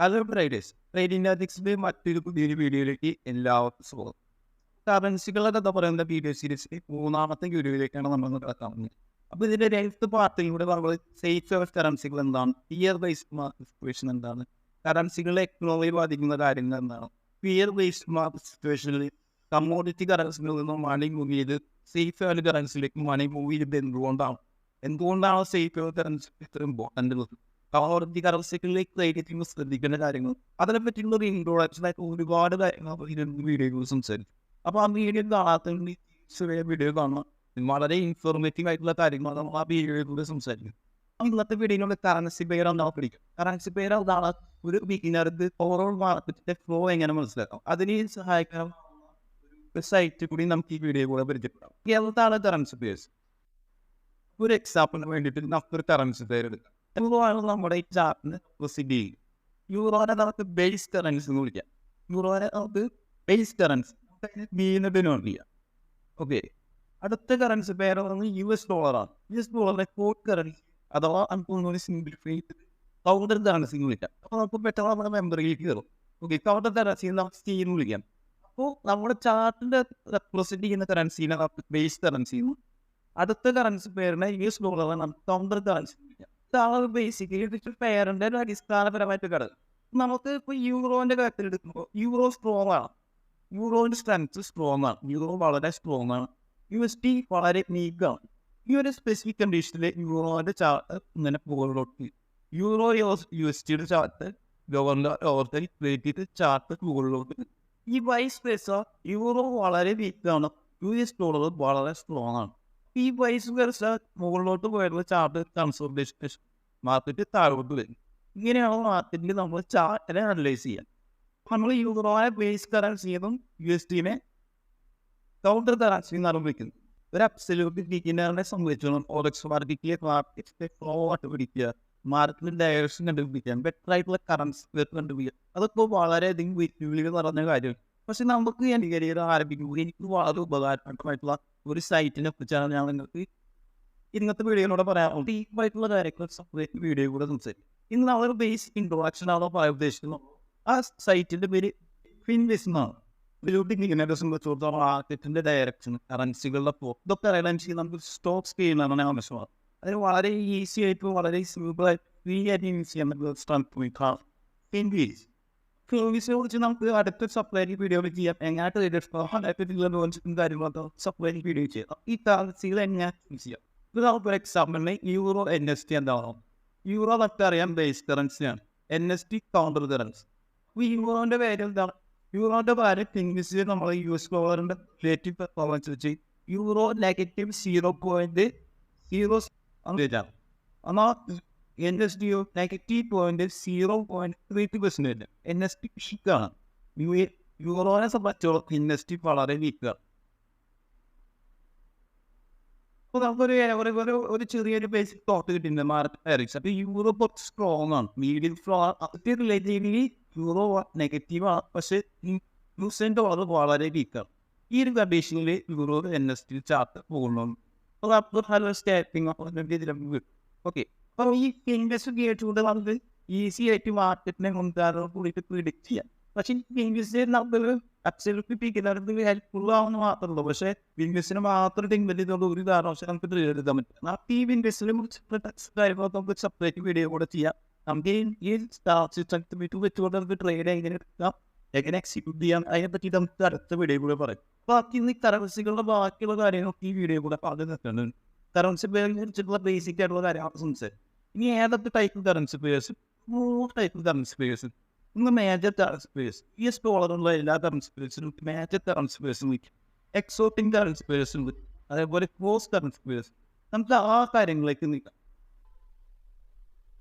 Hello traders, trading ടാറ്റിക്സിന്റെ മറ്റൊരു പുതിയൊരു വീഡിയോയിലേക്ക് എല്ലാവർക്കും സ്വാഗതം. കറൻസികളുടെ കഥ പറയുന്ന വീഡിയോ സീരീസിലെ മൂന്നാമത്തെ വീഡിയോയിലേക്കാണ് നമ്മൾ കിടക്കാൻ പോകുന്നത്. അപ്പോൾ ഇതിന്റെ രണ്ടാമത്തെ പാർട്ടിലൂടെ നമ്മൾ സേഫ് കറൻസികൾ എന്താണ്, ഫിയർ ബേസ്ഡ് മാർക്കറ്റ് സിറ്റുവേഷൻ എന്താണ്, കറൻസികളെ എക്കണോമിയെ ബാധിക്കുന്ന കാര്യങ്ങൾ എന്താണ്, ഫിയർ ബേസ്ഡ് മാർക്കറ്റ് സിറ്റുവേഷനിൽ കമ്മോഡിറ്റി കറൻസികളിൽ നിന്നും മണി മൂവ് ചെയ്ത് സേഫ് വാല്യൂ കറൻസിയിലേക്ക് മണി മൂവ് ചെയ്ത് എന്തുകൊണ്ടാണ് സേഫ് കറൻസി ഇത്ര ഇമ്പോർട്ടൻ്റ്, കമ്മോഡിറ്റി കറൻസികളിലേക്ക് ട്രേഡ് ചെയ്യുമ്പോൾ ശ്രദ്ധിക്കേണ്ട കാര്യങ്ങൾ, അതിനെപ്പറ്റിയുള്ള ഒരു ഇൻട്രോഡക്ഷൻ ആയിട്ട് ഒരുപാട് കാര്യങ്ങൾ വീഡിയോകൾ സംസാരിക്കും. അപ്പോൾ ആ വീഡിയോ കാണാത്തതിന് ചെറിയ വീഡിയോ കാണണം. വളരെ ഇൻഫോർമേറ്റീവ് ആയിട്ടുള്ള കാര്യങ്ങൾ നമ്മൾ ആ വീഡിയോയിലൂടെ സംസാരിക്കും. ഇന്നത്തെ വീഡിയോയിലൂടെ കറൻസി പെയർ എന്താണ് പഠിക്കും. കറൻസി പെയർ എന്താണ്, ഒരു ബിഗിനർക്ക് ഓവറോൾ മാർക്കറ്റിന്റെ ഫ്ലോ എങ്ങനെ മനസ്സിലാക്കാം, അതിന് സഹായിക്കാൻ ഒരു സൈറ്റ് കൂടി നമുക്ക് ഈ വീഡിയോ കൂടെ പരിചയപ്പെടാം. എന്താണ് കറൻസി പെയർസ്? ഒരു എക്സാമ്പിളിന് വേണ്ടിയിട്ട് നമുക്കൊരു കറൻസി പെയർ എടുക്കാം. യൂറോയാണ് നമ്മുടെ ഈ ചാർട്ടിന് പ്രൊസീഡ് ചെയ്യും. യൂറോനെ നമുക്ക് ബേസ് കറൻസി എന്ന് വിളിക്കാം. യൂറോനെ നമുക്ക് ബേസ് കറൻസി ഡെനോട്ട് ചെയ്യാം. ഓക്കെ, അടുത്ത കറൻസി പേര് പറയുന്നത് US ഡോളറാണ്. US ഡോളറിന്റെ കോഡ് കറൻസി അഥവാ നമുക്ക് സിംപ്ലിഫൈ ചെയ്ത് കൗണ്ടർ കറൻസി എന്ന് വിളിക്കാം. അപ്പോൾ നമുക്ക് പെട്ടെന്ന് നമ്മുടെ മെമ്മറിയിലേക്ക് കയറും. ഓക്കെ, കൗണ്ടർ കറൻസി നമുക്ക് സ്റ്റീ എന്ന് വിളിക്കാം. അപ്പോൾ നമ്മുടെ ചാർട്ടിന്റെ റെപ്രസെന്റ് ചെയ്യുന്ന കറൻസിനെ നമുക്ക് ബേസ് കറൻസി എന്നും, അടുത്ത കറൻസി പേരിനെ US ഡോളറിനെ നമുക്ക് കൗണ്ടർ കറൻസി എന്ന് വിളിക്കാം. ഇതാണ് ബേസിക്കലി പേരിന്റെ ഒരു അടിസ്ഥാനപരമായിട്ട് ഘടകം. നമുക്ക് ഇപ്പോൾ യൂറോന്റെ കാര്യത്തിൽ എടുക്കുമ്പോൾ യൂറോ സ്ട്രോങ് ആണ്. യൂറോന്റെ സ്ട്രെങ്ത് സ്ട്രോങ് ആണ്. യൂറോ വളരെ സ്ട്രോങ് ആണ്. USD വളരെ വീക്കാണ്. ഈ ഒരു സ്പെസിഫിക് കണ്ടീഷനിൽ യൂറോന്റെ ചാർട്ട് ഇങ്ങനെ മുകളിലോട്ട്, യൂറോ USDയുടെ ചാർട്ട് ഓവർത്തരി ക്രിയേറ്റ് ചാർട്ട് മുകളിലോട്ട്. ഈ വൈസ് പേസ യൂറോ വളരെ വീക്കാണ്, US ഡോളർ വളരെ സ്ട്രോങ് ആണ്. ഈ വൈസ് പേസ മുകളിലോട്ട് പോയുള്ള ചാർട്ട് കൺസോൾട്ടേഷൻ മാർക്കറ്റ് താഴോട്ട് വരും. ഇങ്ങനെയാണ് മാർക്കറ്റിൽ നമ്മൾ ചാർട്ടിനെ അനലൈസ് ചെയ്യാം. നമ്മൾ യൂറോയെ ബേസ് കറൻസി എന്നും USDനെ കൗണ്ടർ കറൻസി എന്നാണ് വിളിക്കുന്നത്. ഒരു അബ്സല്യൂട്ട് ബിഗിനറിനെ സംബന്ധിച്ചോളം forex മാർക്കറ്റിലെ ഫ്ലോ കണ്ടുപിടിക്കുക, മാർക്കറ്റിന്റെ ഡയറക്ഷൻ കണ്ടുപിടിക്കുക, ബെറ്റർ ആയിട്ടുള്ള കറൻസി കണ്ടുപിടിക്കുക, അതൊക്കെ വളരെയധികം വെല്ലുവിളികൾ നിറഞ്ഞ കാര്യമാണ്. പക്ഷെ നമുക്ക് എൻ്റെ കരിയർ ആരംഭിക്കുമ്പോൾ എനിക്ക് വളരെ ഉപകാരപ്രദമായിട്ടുള്ള ഒരു സൈറ്റിനെ കുറിച്ചാണ് ഞാൻ നിങ്ങൾക്ക് ഇന്നത്തെ വീഡിയോയിലൂടെ പറയാം. ഡീപ്പായിട്ടുള്ള കാര്യങ്ങൾ സെപ്പറേറ്റ് വീഡിയോ കൂടെ സംസാരിക്കും. ഇന്ന് നമ്മൾ ബേസിക് ഇൻട്രൊഡക്ഷൻ ആണോ പറയാൻ ഉദ്ദേശിക്കുന്നത്. ആ സൈറ്റിന്റെ പേര് ഫിൻവിസ് എന്നാണ്. ഇതിലൂടെ സംബന്ധിച്ചിടത്തോളം മാർക്കറ്റിന്റെ ഡയറക്ഷൻ, കറൻസികളുടെ ഫ്ലോ, ഇതൊക്കെ അറിയാൻ നമുക്ക് സ്റ്റോക്ക് സ്കെയിലാണ് ആവശ്യമാണ്. അതിന് വളരെ ഈസി ആയിട്ട് വളരെ സിമ്പിൾ ആയിട്ട് ഫ്രീ ആയിട്ട് യൂസ് ചെയ്യാൻ പറ്റുന്ന ഫിൻവിസ്. ഫിൻവിസിനെ കുറിച്ച് നമുക്ക് അടുത്ത സെപ്പറേറ്റ് വീഡിയോയിൽ ചെയ്യാം. എങ്ങനെ ട്രേഡ് കാര്യങ്ങളൊക്കെ സെപ്പറേറ്റ് വീഡിയോ ചെയ്യാം. ഈ കറൻസികൾ എങ്ങനെ യൂസ് ചെയ്യാം. ഇത് നമുക്ക് ഒരു എക്സാമ്പിളിന് യൂറോ NST എന്താണോ, യൂറോ നമുക്ക് അറിയാം ബേസ് കറൻസിയാണ്, NST കൗണ്ടർ കറൻസി. അപ്പോൾ യൂറോന്റെ പേര് എന്താണ്? യൂറോന്റെ പേര് ഫിൻവിസിൽ നമ്മൾ US ഡോളറിന്റെ റിലേറ്റീവ് പെർഫോമൻസ് വെച്ച് യൂറോ -0.0 എന്നാൽ NSD -0.32%. NSD വീക്കാണ്. യൂറോനെ സംബന്ധിച്ചോളം NSD വളരെ വീക്കാണ്. അപ്പോൾ നമുക്കൊരു ചെറിയൊരു ബേസിക് തോട്ട് കിട്ടുന്നുണ്ട് മാർക്കറ്റ് ഡയറക്ഷൻ. അപ്പോൾ യൂറോ കുറച്ച് സ്ട്രോങ് ആണ്, മീഡിയം ഫ്ലോ ആണ്. റിലേറ്റീവ്ലി യൂറോ നെഗറ്റീവാണ്, പക്ഷേ US ഡോളർ വളരെ വീക്കാണ്. ഈ ഒരു കണ്ടീഷനിൽ യൂറോ NSD ചാർട്ട് പോകുന്നുണ്ട്. ഓക്കെ, അപ്പോൾ ഈ ഇൻവെസ്റ്റ് കേട്ടുകൊണ്ട് നമുക്ക് ഈസി ആയിട്ട് മാർക്കറ്റിനെ കൂടിയിട്ട് പ്രിഡിക്റ്റ് ചെയ്യാം. പക്ഷേ ഇൻവെസ്റ്റ് നമുക്ക് അബ്സല്യൂട്ട്ലി പിക്കുന്നവർക്ക് ഹെൽപ്ഫുൾ ആവുന്ന മാത്രമേ ഉള്ളൂ. പക്ഷേ ഇൻവെസ്റ്റിന് മാത്രം ഡിപ്പെൻഡ് ചെയ്തുകൊണ്ട് ഒരു കാരണവശാലും നമുക്ക് ട്രേഡ് എടുക്കാൻ പറ്റില്ല. ആ ഈ ഇൻവെസ്റ്റിനെ കുറിച്ച് കാര്യങ്ങളൊക്കെ നമുക്ക് സെപ്പറേറ്റ് വീഡിയോ കൂടെ ചെയ്യാം. നമുക്ക് ഈ വെച്ചുകൊണ്ട് നമുക്ക് ട്രേഡ് എങ്ങനെ എടുക്കാം, എങ്ങനെ എക്സിക്യൂട്ട് ചെയ്യാം, അതിനെ പറ്റി നമുക്ക് അടുത്ത വീഡിയോ കൂടെ പറയും. ബാക്കി ഇന്ന് കറൻസികളുടെ ബാക്കിയുള്ള കാര്യങ്ങളൊക്കെ ഈ വീഡിയോ കൂടെ പറഞ്ഞു നിൽക്കുന്നുണ്ട്. കറൻസി പേരിനെ കുറിച്ചുള്ള ബേസിക് ആയിട്ടുള്ള കാര്യങ്ങൾ സംസാരിക്കും. ഇനി ഏതൊക്കെ type currency purse? 3 type currency purse. ഒന്ന് മേജർ കറൻസി പേഴ്സ്. US ഡോളറുള്ള എല്ലാ കറൻസി പേഴ്സിനും മേജർ കറൻസി പേഴ്സും വയ്ക്കും. എക്സോട്ടിക് കറൻസി പേഴ്സും വയ്ക്കും. അതേപോലെ ക്ലോസ് കറൻസി പേഴ്സ്. നമുക്ക് ആ കാര്യങ്ങളിലേക്ക് നീക്കാം.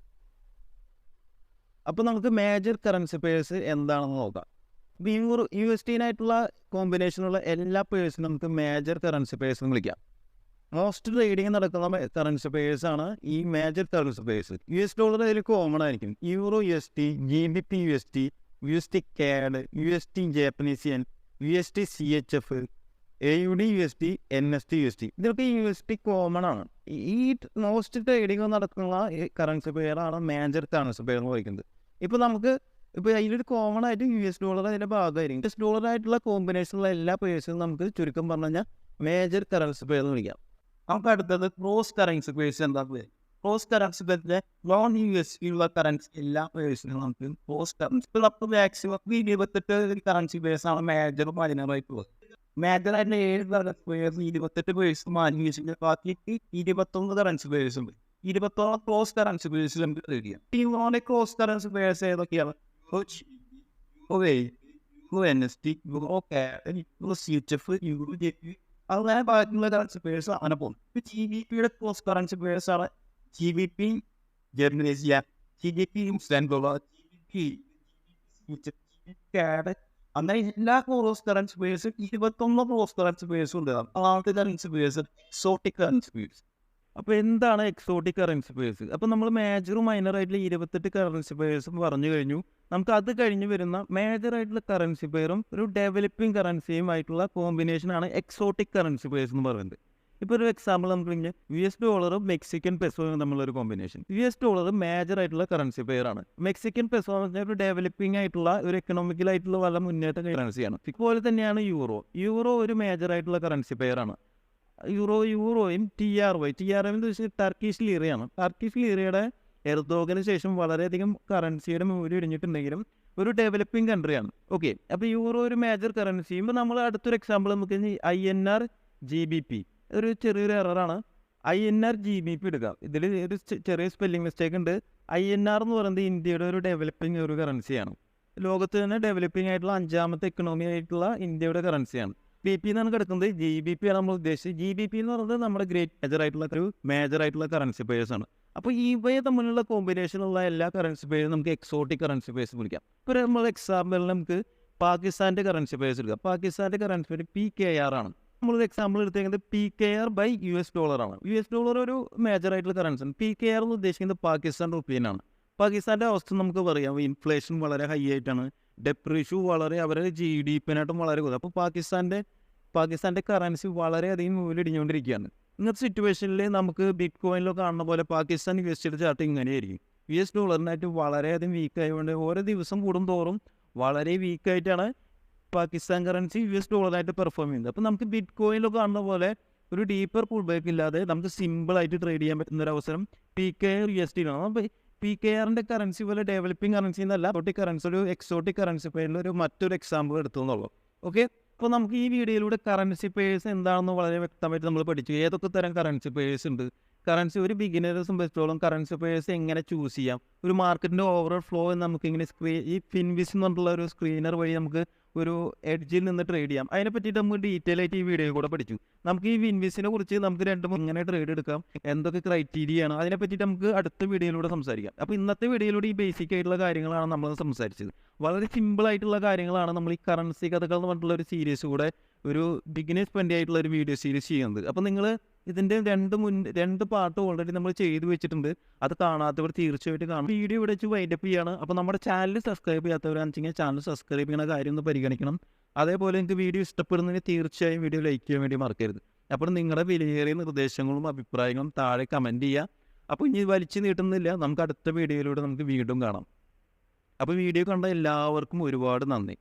അപ്പോൾ നമുക്ക് മേജർ കറൻസി പേഴ്സ് എന്താണെന്ന് നോക്കാം. USD-നായിട്ടുള്ള കോമ്പിനേഷനുള്ള എല്ലാ പേഴ്സിനും നമുക്ക് മേജർ കറൻസി പേഴ്സ് എന്ന് വിളിക്കാം. മോസ്റ്റ് ട്രേഡിങ് നടക്കുന്ന കറൻസി പേഴ്സാണ് ഈ major currency purse. US dollar അതിൽ കോമൺ ആയിരിക്കും. Euro USD, GBP USD, USD CAD, USD Japanese N, USD CHF, AUD USD, NSD USD, ഇതൊക്കെ USD കോമൺ ആണ്. ഈ മോസ്റ്റ് ട്രേഡിങ് നടക്കുന്ന കറൻസി പെയറാണ് മേജർ കറൻസി പെയർ എന്ന് പറയുന്നത്. ഇപ്പോൾ നമുക്ക് ഇപ്പോൾ അതിലൊരു കോമൺ ആയിട്ട് US$ അതിൻ്റെ ഭാഗമായിരിക്കും. US$ ആയിട്ടുള്ള കോമ്പിനേഷനുള്ള എല്ലാ പേഴ്സും നമുക്ക് ചുരുക്കം പറഞ്ഞു കഴിഞ്ഞാൽ മേജർ കറൻസി പെയർ എന്ന് വിളിക്കാം. നമുക്ക് അടുത്തത് ക്രോസ് കറൻസി പേഴ്സ് എന്താ? ക്രോസ് കറൻസി പേഴ്സിലെ നോൺ USD ഉള്ള കറൻസി എല്ലാ പേഴ്സിനും നമുക്ക് ക്രോസ് കറൻസി. അപ്പോൾ മാക്സിമം 28 കറൻസി പേഴ്സാണ് മേജറും മൈനറായിട്ടുള്ളത്. മേജറായിട്ടുള്ള 7 കറൻസി പേഴ്സ് 28 പേഴ്സ് മാറ്റി വെച്ചിട്ട് ബാക്കി 21 കറൻസി പേഴ്സ് ഉണ്ട്. 21 ക്രോസ് കറൻസി പേഴ്സ് നമുക്ക് ട്രേഡ് ചെയ്യാം. ഈ നോൺ ക്രോസ് കറൻസി പേഴ്സ് ഏതൊക്കെയാണ്? അങ്ങനെ ബാക്കിയുള്ള കറൻസി പേഴ്സ് അങ്ങനെ പോകും. GBPയുടെ ക്രോസ് കറൻസി പേഴ്സ് ആണ് GBP ജർമ്മനീസിയ, GBP ഇംഗ്ലണ്ട്, GBP അങ്ങനെ എല്ലാ cross currency pairs 21 cross currency പേഴ്സും ഉണ്ട്. ആദ്യത്തെ currency pairs exotic currency pairs. അപ്പോൾ എന്താണ് എക്സോട്ടിക് കറൻസി പേഴ്സ്? അപ്പോൾ നമ്മൾ മേജറും മൈനറായിട്ടുള്ള 28 കറൻസി പേഴ്സും പറഞ്ഞു കഴിഞ്ഞു. നമുക്ക് അത് കഴിഞ്ഞ് വരുന്ന മേജറായിട്ടുള്ള കറൻസി പെയറും ഒരു ഡെവലപ്പിംഗ് കറൻസിയും ആയിട്ടുള്ള കോമ്പിനേഷനാണ് എക്സോട്ടിക് കറൻസി പേഴ്സ് എന്ന് പറയുന്നത്. ഇപ്പോൾ ഒരു എക്സാമ്പിൾ നമുക്ക് കഴിഞ്ഞാൽ US$ മെക്സിക്കൻ പെസോയും തമ്മിലൊരു കോമ്പിനേഷൻ. US$ മേജറായിട്ടുള്ള കറൻസി പെയറാണ്. മെക്സിക്കൻ പെസോ എന്ന് പറഞ്ഞാൽ ഒരു ഡെവലപ്പിംഗ് ആയിട്ടുള്ള ഒരു എക്കണോമിക്കലായിട്ടുള്ള വളരെ മുന്നേറ്റ കറൻസിയാണ്. ഇതുപോലെ തന്നെയാണ് യൂറോ ഒരു മേജറായിട്ടുള്ള കറൻസി പെയറാണ്. യൂറോയും TRY എന്ന് വെച്ചാൽ ടർക്കിഷ് ലീറയാണ്. ടർക്കിഷ് ലീറയുടെ എർദോഗന് ശേഷം വളരെയധികം കറൻസിയുടെ മൂല്യം ഇടിഞ്ഞിട്ടുണ്ടെങ്കിലും ഒരു ഡെവലപ്പിംഗ് കൺട്രിയാണ്. ഓക്കെ, അപ്പോൾ യൂറോ ഒരു മേജർ കറൻസിയും. ഇപ്പോൾ നമ്മൾ അടുത്തൊരു എക്സാമ്പിൾ നമുക്ക് INR GBP ഒരു ചെറിയൊരു എററാണ്. INR GBP എടുക്കുക. ഇതിൽ ഒരു ചെറിയ സ്പെല്ലിംഗ് മിസ്റ്റേക്ക് ഉണ്ട്. INR എന്ന് പറയുന്നത് ഇന്ത്യയുടെ ഒരു ഡെവലപ്പിംഗ് ഒരു കറൻസിയാണ്. ലോകത്ത് തന്നെ ഡെവലപ്പിംഗ് ആയിട്ടുള്ള 5ാമത്തെ എക്കണോമി ആയിട്ടുള്ള ഇന്ത്യയുടെ കറൻസിയാണ്. BP എന്നാണ് കിടക്കുന്നത്. GBP ആണ് നമ്മൾ ഉദ്ദേശിച്ചത്. GBP എന്ന് പറയുന്നത് നമ്മുടെ മേജറായിട്ടുള്ള കറൻസി പേഴ്സാണ്. അപ്പോൾ ഇവയെ തമ്മിലുള്ള കോമ്പിനേഷനുള്ള എല്ലാ കറൻസി പേഴ്സും നമുക്ക് എക്സോട്ടിക് കറൻസി പേഴ്സ് വിളിക്കാം. ഇപ്പോൾ നമ്മൾ എക്സാമ്പിളിൽ നമുക്ക് പാകിസ്ഥാൻ്റെ കറൻസി പേഴ്സ് എടുക്കാം. പാകിസ്ഥാൻ്റെ കറൻസി പേര് PKR ആണ്. നമ്മളൊരു എക്സാമ്പിൾ എടുത്തേക്കുന്നത് PKR by US$ ആണ്. US$ ഒരു മേജറായിട്ടുള്ള കറൻസിയാണ്. PKR എന്ന് ഉദ്ദേശിക്കുന്നത് പാകിസ്ഥാൻ റുപ്പീനാണ്. പാകിസ്ഥാൻ്റെ അവസ്ഥ നമുക്ക് പറയാം. ഇൻഫ്ലേഷൻ വളരെ ഹൈ ആയിട്ടാണ്. ഡെപ്റ്റ് റേഷ്യോ വളരെ അവരുടെ GDP-നായിട്ടും വളരെ കൂടുതൽ. അപ്പോൾ പാകിസ്ഥാൻ്റെ കറൻസി വളരെയധികം മൂല്യം ഇടിഞ്ഞുകൊണ്ടിരിക്കുകയാണ്. ഇങ്ങനത്തെ സിറ്റുവേഷനിൽ നമുക്ക് ബിറ്റ് കോയിനിലോ കാണുന്ന പോലെ പാകിസ്ഥാൻ USD ചാർട്ട് ഇങ്ങനെയായിരിക്കും. US$നായിട്ട് വളരെയധികം വീക്ക് ആയതുകൊണ്ട് ഓരോ ദിവസം കൂടുന്തോറും വളരെ വീക്കായിട്ടാണ് പാകിസ്ഥാൻ കറൻസി US$ആയിട്ട് പെർഫോം ചെയ്യുന്നത്. അപ്പോൾ നമുക്ക് ബിറ്റ് കോയിനിലോ കാണുന്ന പോലെ ഒരു ഡീപ്പർ പുൾ ബാക്ക് ഇല്ലാതെ നമുക്ക് സിമ്പിളായിട്ട് ട്രേഡ് ചെയ്യാൻ പറ്റുന്ന ഒരു അവസരം PKR USD ആണ്. അപ്പോൾ PKRൻ്റെ കറൻസി പോലെ ഡെവലപ്പിംഗ് കറൻസി എന്നല്ല, ഒരു എക്സോട്ടിക് കറൻസി പെയറിൽ മറ്റൊരു എക്സാമ്പിൾ എടുത്തു എന്നുള്ളൂ. ഓക്കെ, അപ്പോൾ നമുക്ക് ഈ വീഡിയോയിലൂടെ കറൻസി പേഴ്സ് എന്താണെന്ന് വളരെ വ്യക്തമായിട്ട് നമ്മൾ പഠിച്ചു. ഏതൊക്കെ തരം കറൻസി പേഴ്സ് ഉണ്ട്, ഒരു ബിഗിനേഴ്സ് സംബന്ധിച്ചോളം കറൻസി പേഴ്സ് എങ്ങനെ ചൂസ് ചെയ്യാം, ഒരു മാർക്കറ്റിൻ്റെ ഓവറോൾ ഫ്ലോ നമുക്കിങ്ങനെ ഈ ഫിൻവിസ് എന്ന് പറഞ്ഞിട്ടുള്ള ഒരു സ്ക്രീനർ വഴി നമുക്ക് ഒരു എഡ്ജിൽ നിന്ന് ട്രേഡ് ചെയ്യാം. അതിനെ പറ്റിയിട്ട് നമുക്ക് ഡീറ്റെയിൽ ആയിട്ട് ഈ വീഡിയോ കൂടെ പഠിച്ചു. നമുക്ക് ഈ ഫിൻവിസിനെ കുറിച്ച് നമുക്ക് എങ്ങനെ ട്രേഡ് എടുക്കാം, എന്തൊക്കെ ക്രൈറ്റീരിയ ആണ്, അതിനെ പറ്റിയിട്ട് നമുക്ക് അടുത്ത വീഡിയോയിലൂടെ സംസാരിക്കാം. അപ്പോൾ ഇന്നത്തെ വീഡിയോയിലൂടെ ഈ ബേസിക് ആയിട്ടുള്ള കാര്യങ്ങളാണ് നമ്മൾ സംസാരിച്ചത്. വളരെ സിമ്പിൾ ആയിട്ടുള്ള കാര്യങ്ങളാണ് നമ്മൾ ഈ കറൻസി കഥകൾ എന്ന് പറഞ്ഞിട്ടുള്ള ഒരു സീരീസ് കൂടെ ഒരു ബിഗിനേഴ്സ് ഫ്രണ്ട്ലി ആയിട്ടുള്ള ഒരു വീഡിയോ സീരീസ് ചെയ്യുന്നത്. അപ്പോൾ നിങ്ങൾ ഇതിൻ്റെ രണ്ട് പാർട്ട് ഓൾറെഡി നമ്മൾ ചെയ്തു വെച്ചിട്ടുണ്ട്. അത് കാണാത്തവർ തീർച്ചയായിട്ടും കാണും. വീഡിയോ ഇവിടെ വെച്ച് വൈൻഡപ്പ് ചെയ്യാണ്. അപ്പോൾ നമ്മുടെ ചാനൽ സബ്സ്ക്രൈബ് ചെയ്യാത്തവരാണെന്ന് വെച്ചാൽ ചാനൽ സബ്സ്ക്രൈബ് ചെയ്യുന്ന കാര്യം ഒന്ന് പരിഗണിക്കണം. അതേപോലെ നിങ്ങൾക്ക് വീഡിയോ ഇഷ്ടപ്പെടുന്നതിന് തീർച്ചയായും വീഡിയോ ലൈക്ക് ചെയ്യാൻ വേണ്ടി മറക്കരുത്. അപ്പോൾ നിങ്ങളുടെ വിലയേറിയ നിർദ്ദേശങ്ങളും അഭിപ്രായങ്ങളും താഴെ കമൻറ്റ് ചെയ്യുക. അപ്പോൾ ഇനി വലിച്ചു നീട്ടുന്നില്ല, നമുക്ക് അടുത്ത വീഡിയോയിലൂടെ നമുക്ക് വീണ്ടും കാണാം. അപ്പോൾ വീഡിയോ കണ്ട എല്ലാവർക്കും ഒരുപാട് നന്ദി.